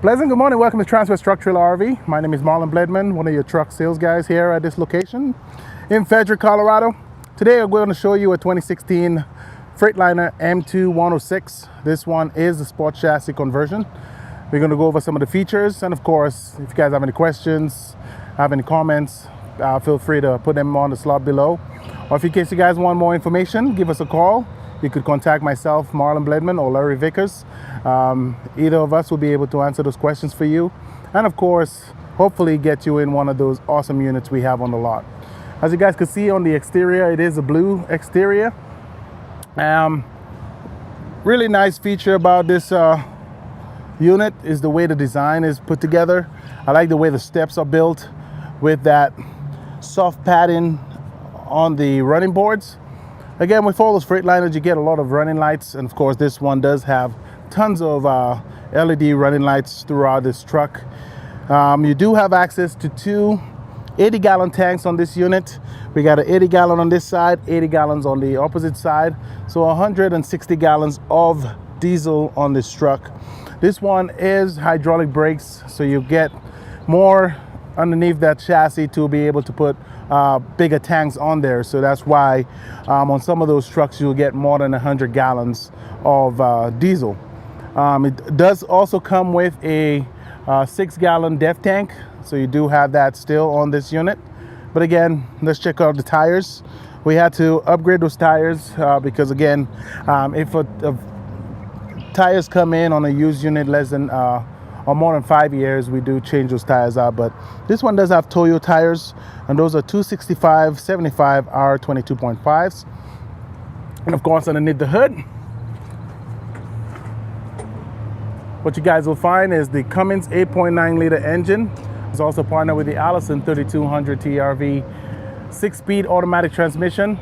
Pleasant good morning, welcome to Transwest Truck Trailer RV. My name is Marlon Bledman, one of your truck sales guys here at this location in Frederick, Colorado. Today I'm going to show you a 2016 Freightliner M2 106. This one is the sport chassis conversion. We're going to go over some of the features, and of course, if you guys have any questions, have any comments, feel free to put them on the slot below. Or if in case you guys want more information, give us a call. You could contact myself, Marlon Bledman, or Larry Vickers. Either of us will be able to answer those questions for you. And of course, hopefully get you in one of those awesome units we have on the lot. As you guys can see on the exterior, it is a blue exterior. Really nice feature about this unit is the way the design is put together. I like the way the steps are built with that soft padding on the running boards. Again, with all those Freightliners, you get a lot of running lights, and of course this one does have tons of LED running lights throughout this truck. You do have access to two 80-gallon tanks on this unit. We got an 80-gallon on this side, 80 gallons on the opposite side, so 160 gallons of diesel on this truck. This one is hydraulic brakes, so you get more underneath that chassis to be able to put bigger tanks on there. So that's why on some of those trucks you'll get more than 100 gallons of diesel. It does also come with a 6-gallon def tank, so you do have that still on this unit. But again, let's check out the tires. We had to upgrade those tires because again, if tires come in on a used unit less than or more than 5 years, we do change those tires out. But this one does have Toyo tires, and those are 265/75 R22.5s. And of course, underneath the hood, what you guys will find is the Cummins 8.9 liter engine. It's also partnered with the Alison 3200 TRV 6-speed automatic transmission.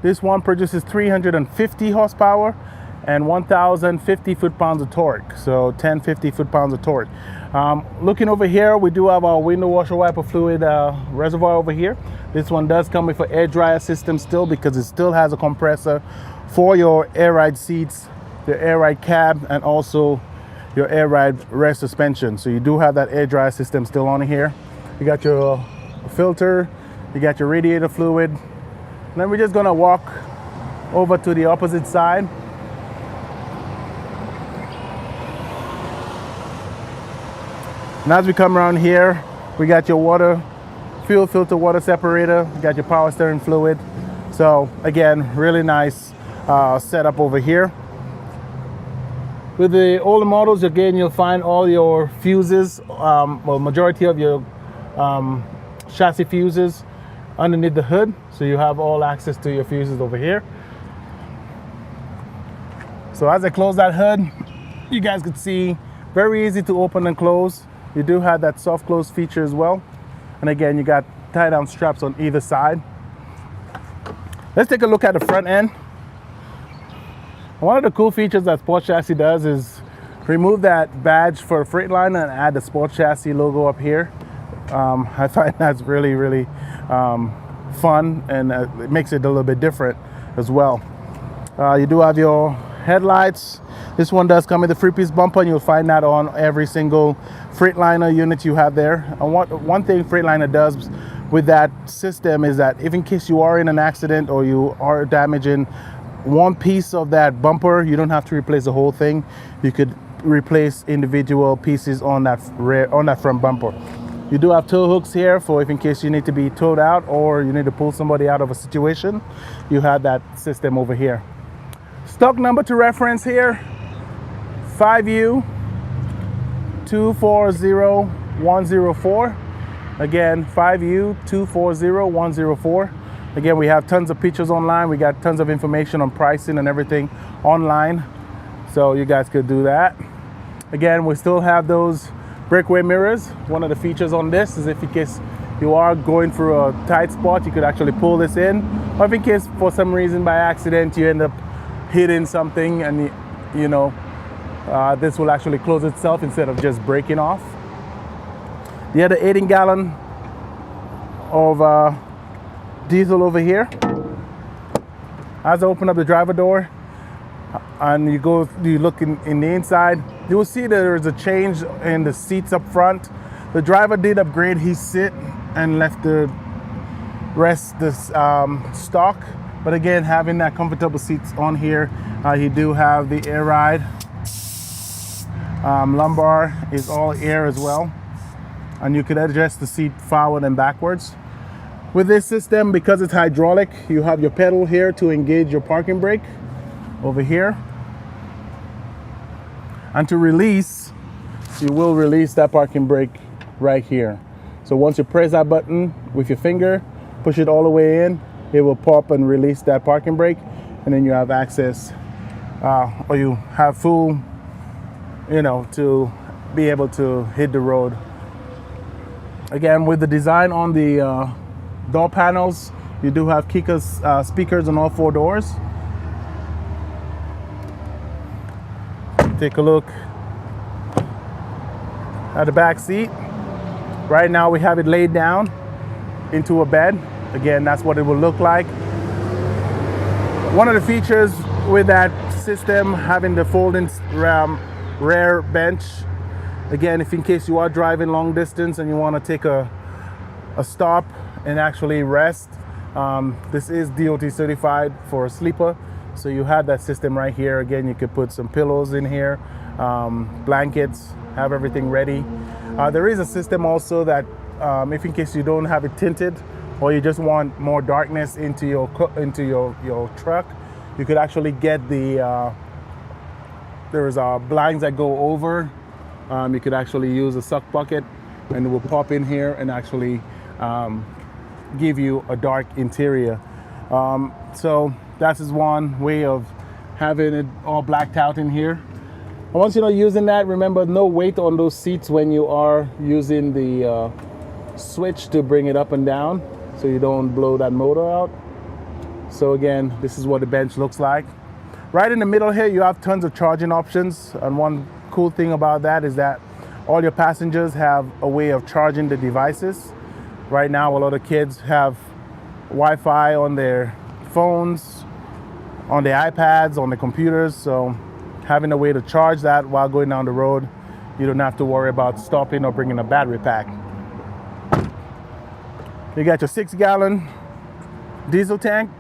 This one produces 350 horsepower and 1,050 foot-pounds of torque, so 1,050 foot-pounds of torque. Looking over here, we do have our window washer wiper fluid reservoir over here. This one does come with an air dryer system still, because it still has a compressor for your air ride seats, your air ride cab, and also your air ride rear suspension. So you do have that air dryer system still on here. You got your filter, you got your radiator fluid. And then we're just gonna walk over to the opposite side. And as we come around here, we got your fuel filter water separator, you got your power steering fluid. So again, really nice setup over here. With the older models, again, you'll find all your fuses, well, majority of your chassis fuses underneath the hood. So you have all access to your fuses over here. So as I close that hood, you guys can see, very easy to open and close. You do have that soft close feature as well. And again, you got tie down straps on either side. Let's take a look at the front end. One of the cool features that Sport Chassis does is remove that badge for Freightliner and add the Sport Chassis logo up here. I find that's really, really fun, and it makes it a little bit different as well. You do have your headlights. This one does come with a 3-piece bumper, and you'll find that on every single Freightliner unit you have there. And one thing Freightliner does with that system is that if in case you are in an accident or you are damaging one piece of that bumper, you don't have to replace the whole thing. You could replace individual pieces on that front bumper. You do have tow hooks here for if in case you need to be towed out or you need to pull somebody out of a situation. You have that system over here. Stock number to reference here, 5U240104. Again, 5U240104. Again, we have tons of pictures online. We got tons of information on pricing and everything online, so you guys could do that. Again, we still have those breakaway mirrors. One of the features on this is if in case you are going through a tight spot, you could actually pull this in. Or if in case for some reason by accident you end up hitting something, and this will actually close itself instead of just breaking off. The other 18-gallon of diesel over here. As I open up the driver door, and you look in the inside, you will see that there's a change in the seats up front. The driver did upgrade his seat and left the rest this stock, but again, having that comfortable seats on here, you do have the air ride. Lumbar is all air as well, and you could adjust the seat forward and backwards. With this system, because it's hydraulic, you have your pedal here to engage your parking brake over here, and to release, you will release that parking brake right here. So once you press that button with your finger, push it all the way in, it will pop and release that parking brake, and then you have access, or you have full, to be able to hit the road. Again, with the design on the door panels, you do have Kika's speakers on all 4 doors. Take a look at the back seat. Right now we have it laid down into a bed. Again, that's what it will look like. One of the features with that system, having the folding rear bench, again, if in case you are driving long distance and you want to take a stop and actually rest, this is DOT certified for a sleeper, so you have that system right here. Again, you could put some pillows in here, blankets, have everything ready. There is a system also that if in case you don't have it tinted, or you just want more darkness into your truck, you could actually get the there's blinds that go over. You could actually use a suck bucket, and it will pop in here and actually give you a dark interior. So that is one way of having it all blacked out in here. And once you're using that, remember, no weight on those seats when you are using the switch to bring it up and down, so you don't blow that motor out. So again, this is what the bench looks like. Right in the middle here, you have tons of charging options, and one cool thing about that is that all your passengers have a way of charging the devices. Right now, a lot of kids have Wi-Fi on their phones, on their iPads, on their computers, so having a way to charge that while going down the road, you don't have to worry about stopping or bringing a battery pack. You got your 6-gallon diesel tank,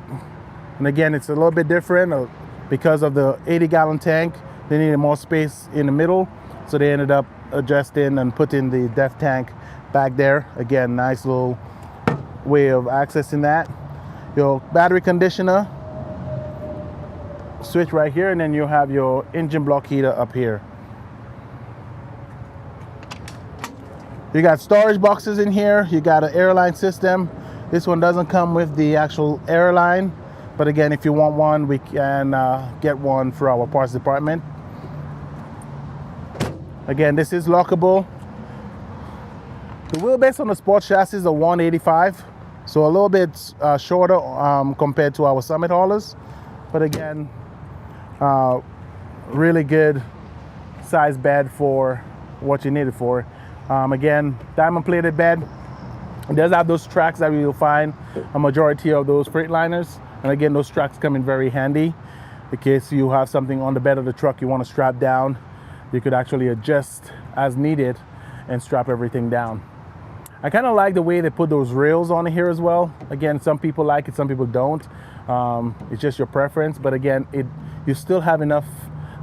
and again, it's a little bit different because of the 80-gallon tank. They needed more space in the middle, so they ended up adjusting and putting the DEF tank back there. Again, nice little way of accessing that. Your battery conditioner switch right here, and then you have your engine block heater up here. You got storage boxes in here. You got an airline system. This one doesn't come with the actual airline, but again, if you want one, we can get one for our parts department. Again, this is lockable. The wheelbase on the sports chassis is a 185, so a little bit shorter compared to our Summit haulers, but again, really good size bed for what you need it for. Again, diamond plated bed. It does have those tracks that you'll find a majority of those Freightliners, and again, those tracks come in very handy in case you have something on the bed of the truck you want to strap down. You could actually adjust as needed and strap everything down. I kind of like the way they put those rails on here as well. Again, some people like it, some people don't. It's just your preference, but again, you still have enough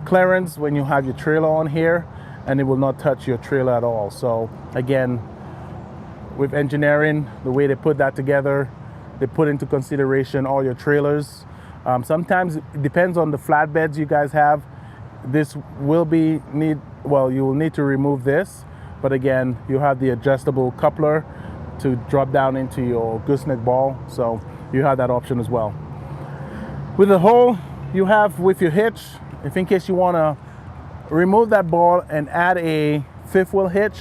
clearance when you have your trailer on here, and it will not touch your trailer at all. So again, with engineering, the way they put that together, they put into consideration all your trailers. Sometimes it depends on the flatbeds you guys have. This will you will need to remove this, but again, you have the adjustable coupler to drop down into your gooseneck ball, so you have that option as well. With the hole you have with your hitch, if in case you want to remove that ball and add a 5th wheel hitch,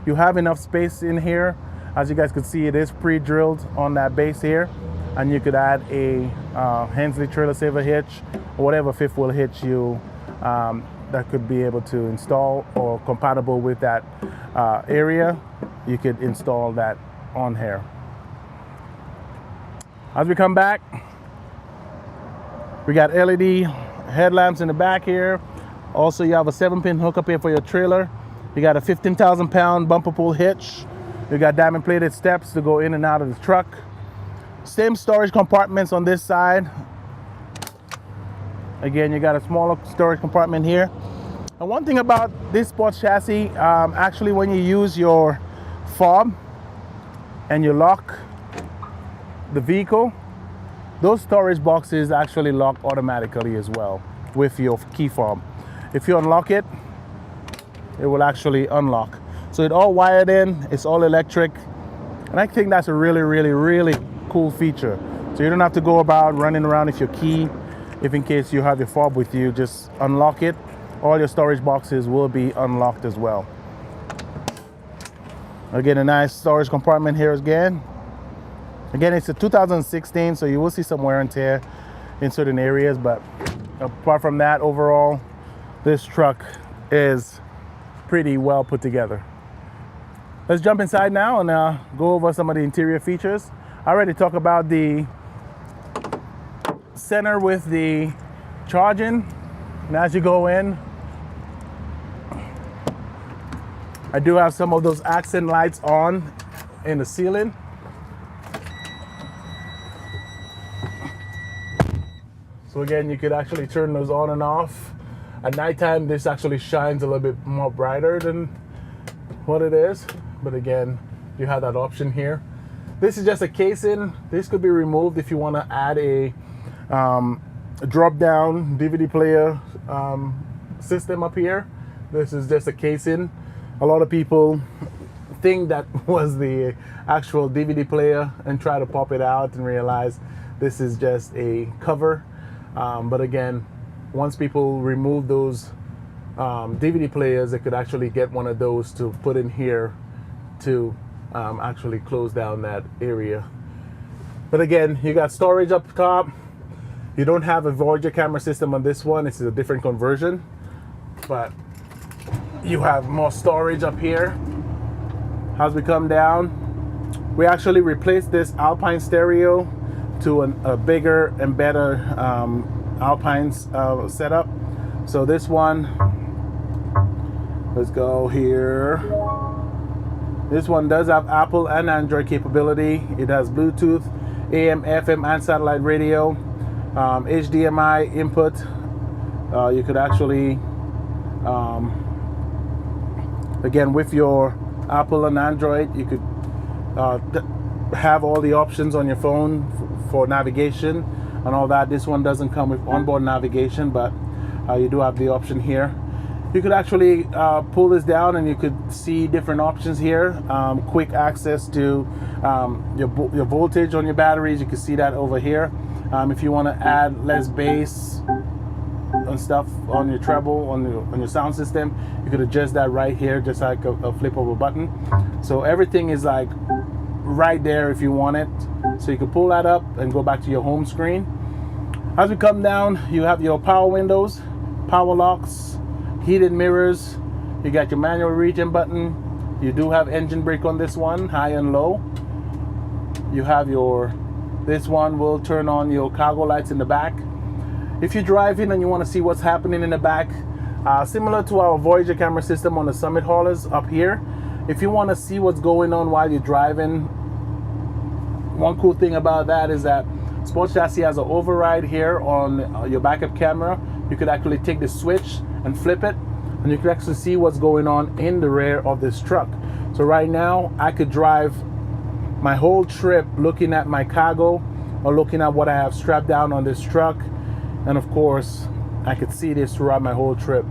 you have enough space in here. As you guys can see, it is pre-drilled on that base here, and you could add a Hensley trailer saver hitch or whatever 5th wheel hitch you that could be able to install or compatible with that area. You could install that on here. As we come back, we got LED headlamps in the back here. Also, you have a 7-pin hookup here for your trailer. You got a 15,000-pound bumper pull hitch. You got diamond plated steps to go in and out of the truck. Same storage compartments on this side. Again, you got a smaller storage compartment here. And one thing about this sports chassis, actually when you use your fob and you lock the vehicle, those storage boxes actually lock automatically as well with your key fob. If you unlock it, it will actually unlock. So it's all wired in, it's all electric. And I think that's a really, really, really cool feature. So you don't have to go about running around with your key. If in case you have your fob with you, just unlock it. All your storage boxes will be unlocked as well. Again, a nice storage compartment here again. Again, it's a 2016, so you will see some wear and tear in certain areas, but apart from that, overall, this truck is pretty well put together. Let's jump inside now and go over some of the interior features. I already talked about the center with the charging. And as you go in, I do have some of those accent lights on in the ceiling. So again, you could actually turn those on and off. At nighttime, this actually shines a little bit more brighter than what it is. But again, you have that option here. This is just a casing. This could be removed if you want to add a drop-down DVD player system up here. This is just a casing. A lot of people think that was the actual DVD player and try to pop it out and realize this is just a cover. But again, once people remove those DVD players, they could actually get one of those to put in here to actually close down that area. But again, you got storage up top. You don't have a Voyager camera system on this one. This is a different conversion, but you have more storage up here. As we come down, we actually replaced this Alpine stereo to a bigger and better Alpine setup. So this one, let's go here. This one does have Apple and Android capability. It has Bluetooth, AM, FM, and satellite radio, HDMI input. You could actually, again, with your Apple and Android, you could have all the options on your phone for navigation and all that. This one doesn't come with onboard navigation, but you do have the option here. You could actually pull this down and you could see different options here. Quick access to your voltage on your batteries. You can see that over here. If you want to add less bass and stuff on your treble, on your sound system, you could adjust that right here, just like a flip of a button. So everything is like right there if you want it. So you can pull that up and go back to your home screen. As we come down, you have your power windows, power locks, heated mirrors. You got your manual regen button. You do have engine brake on this one, high and low. You have this one will turn on your cargo lights in the back. If you're driving and you want to see what's happening in the back, similar to our Voyager camera system on the Summit haulers up here, if you want to see what's going on while you're driving, one cool thing about that is that Sports Chassis has an override here on your backup camera. You could actually take the switch and flip it, and you can actually see what's going on in the rear of this truck. So right now, I could drive my whole trip looking at my cargo or looking at what I have strapped down on this truck. And of course, I could see this throughout my whole trip.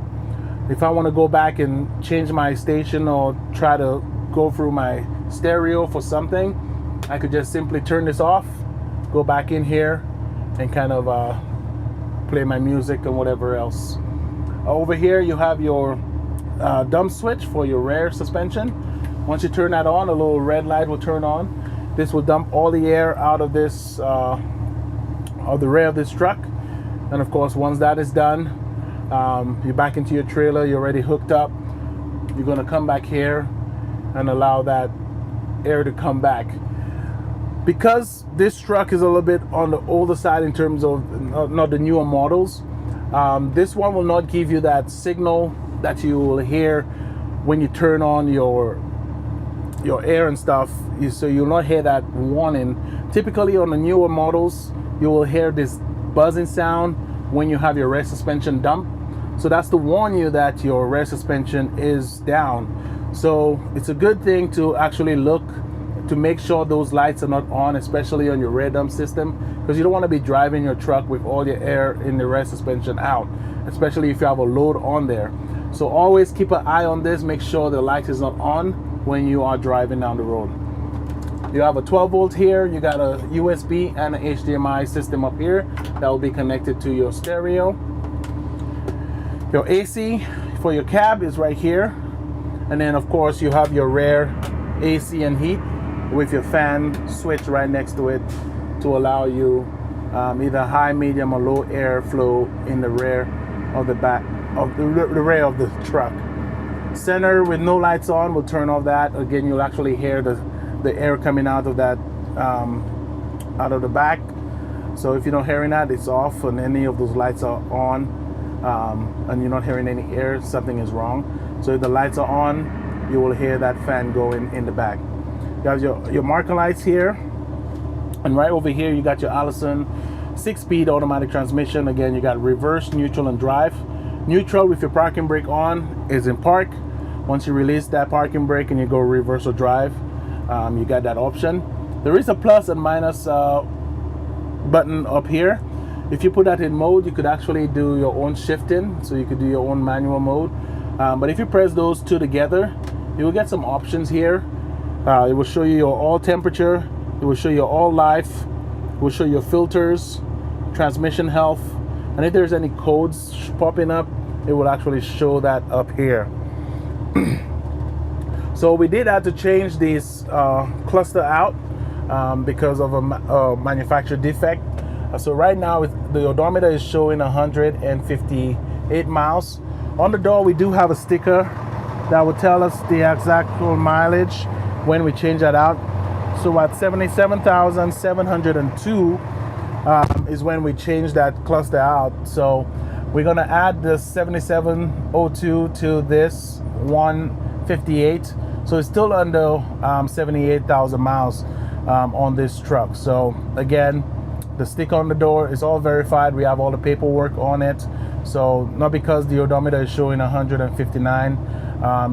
If I want to go back and change my station or try to go through my stereo for something, I could just simply turn this off, go back in here, and kind of play my music and whatever else. Over here, you have your dump switch for your rear suspension. Once you turn that on, a little red light will turn on. This will dump all the air out of this, of the rear of this truck. And of course, once that is done, you're back into your trailer, you're already hooked up. You're gonna come back here and allow that air to come back. Because this truck is a little bit on the older side in terms of not the newer models, This one will not give you that signal that you will hear when you turn on your air and stuff. So you'll not hear that warning. Typically on the newer models, you will hear this buzzing sound when you have your rear suspension dump. So that's to warn you that your rear suspension is down. So it's a good thing to actually look to make sure those lights are not on, especially on your rear dump system, because you don't want to be driving your truck with all your air in the rear suspension out, especially if you have a load on there. So always keep an eye on this, make sure the light is not on when you are driving down the road. You have a 12 volt here, you got a USB and an HDMI system up here that will be connected to your stereo. Your AC for your cab is right here. And then of course you have your rear AC and heat with your fan switch right next to it to allow you either high, medium or low airflow in the rear of the back of the rear of the truck. Center with no lights on, we'll turn off that. Again, you'll actually hear the air coming out of that out of the back. So if you're not hearing that, it's off, and any of those lights are on, and you're not hearing any air, something is wrong. So if the lights are on, you will hear that fan going in the back. You have your marker lights here, and right over here you got your Alison 6-speed automatic transmission. Again, you got reverse, neutral, and drive. Neutral with your parking brake on is in park. Once you release that parking brake and you go reverse or drive, you got that option. There is a plus and minus button up here. If you put that in mode, you could actually do your own shifting, so you could do your own manual mode. But if you press those two together, you will get some options here. It will show you your oil temperature, it will show you oil life, it will show your filters, transmission health, and if there's any codes popping up, it will actually show that up here. So we did have to change this cluster out because of a manufacturer defect. So right now the odometer is showing 158 miles. On the door we do have a sticker that will tell us the exact mileage when we change that out. So at 77,702 is when we change that cluster out. So we're gonna add the 7702 to this 158. So it's still under 78,000 miles on this truck. So again, the sticker on the door is all verified. We have all the paperwork on it. So not because the odometer is showing 159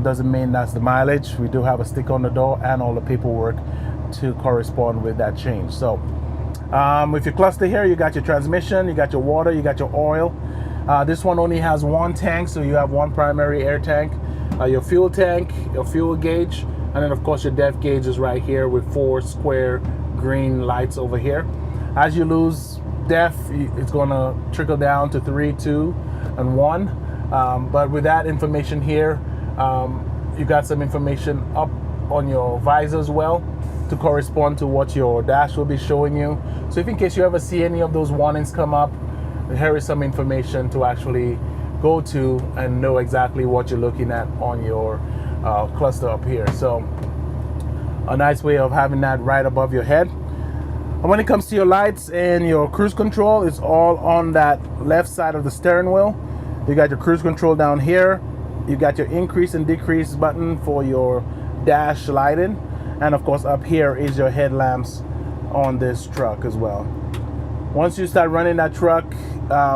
doesn't mean that's the mileage. We do have a sticker on the door and all the paperwork to correspond with that change. So with your cluster here, you got your transmission, you got your water, you got your oil. This one only has one tank, so you have one primary air tank. Your fuel tank, your fuel gauge, and then of course your depth gauge is right here with 4 square green lights over here. As you lose depth, it's going to trickle down to 3, 2, and 1. But with that information here, you got some information up on your visor as well to correspond to what your dash will be showing you. So if in case you ever see any of those warnings come up, here is some information to actually go to and know exactly what you're looking at on your cluster up here. So a nice way of having that right above your head. And when it comes to your lights and your cruise control, it's all on that left side of the steering wheel. You got your cruise control down here. You got your increase and decrease button for your dash lighting. And of course up here is your headlamps on this truck as well. Once you start running that truck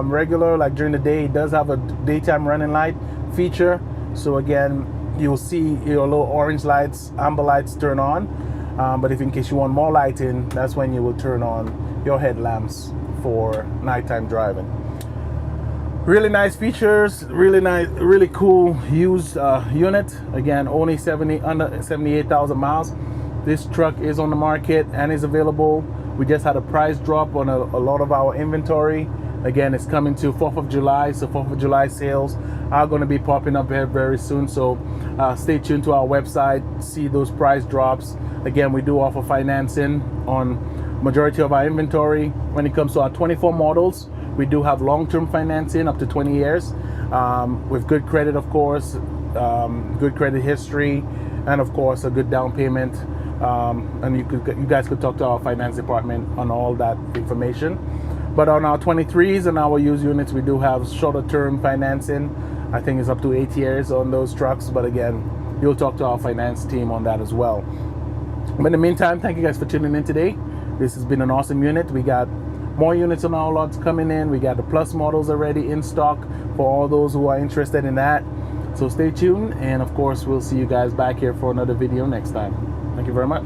regular, like during the day, it does have a daytime running light feature. So again, you'll see your little orange lights, amber lights turn on. But if in case you want more lighting, that's when you will turn on your headlamps for nighttime driving. Really nice features, really nice, really cool used unit. Again, only under 78,000 miles. This truck is on the market and is available. We just had a price drop on a lot of our inventory. Again, it's coming to 4th of July, so 4th of July sales are going to be popping up very, very soon. So stay tuned to our website, see those price drops. Again, we do offer financing on majority of our inventory. When it comes to our 24 models, we do have long-term financing up to 20 years with good credit, of course, good credit history, and of course a good down payment. And you guys could talk to our finance department on all that information. But on our 23s and our used units, we do have shorter term financing. I think it's up to 8 years on those trucks. But again, you'll talk to our finance team on that as well. But in the meantime, thank you guys for tuning in today. This has been an awesome unit. We got more units on our lots coming in. We got the Plus models already in stock for all those who are interested in that. So stay tuned. And of course, we'll see you guys back here for another video next time. Thank you very much.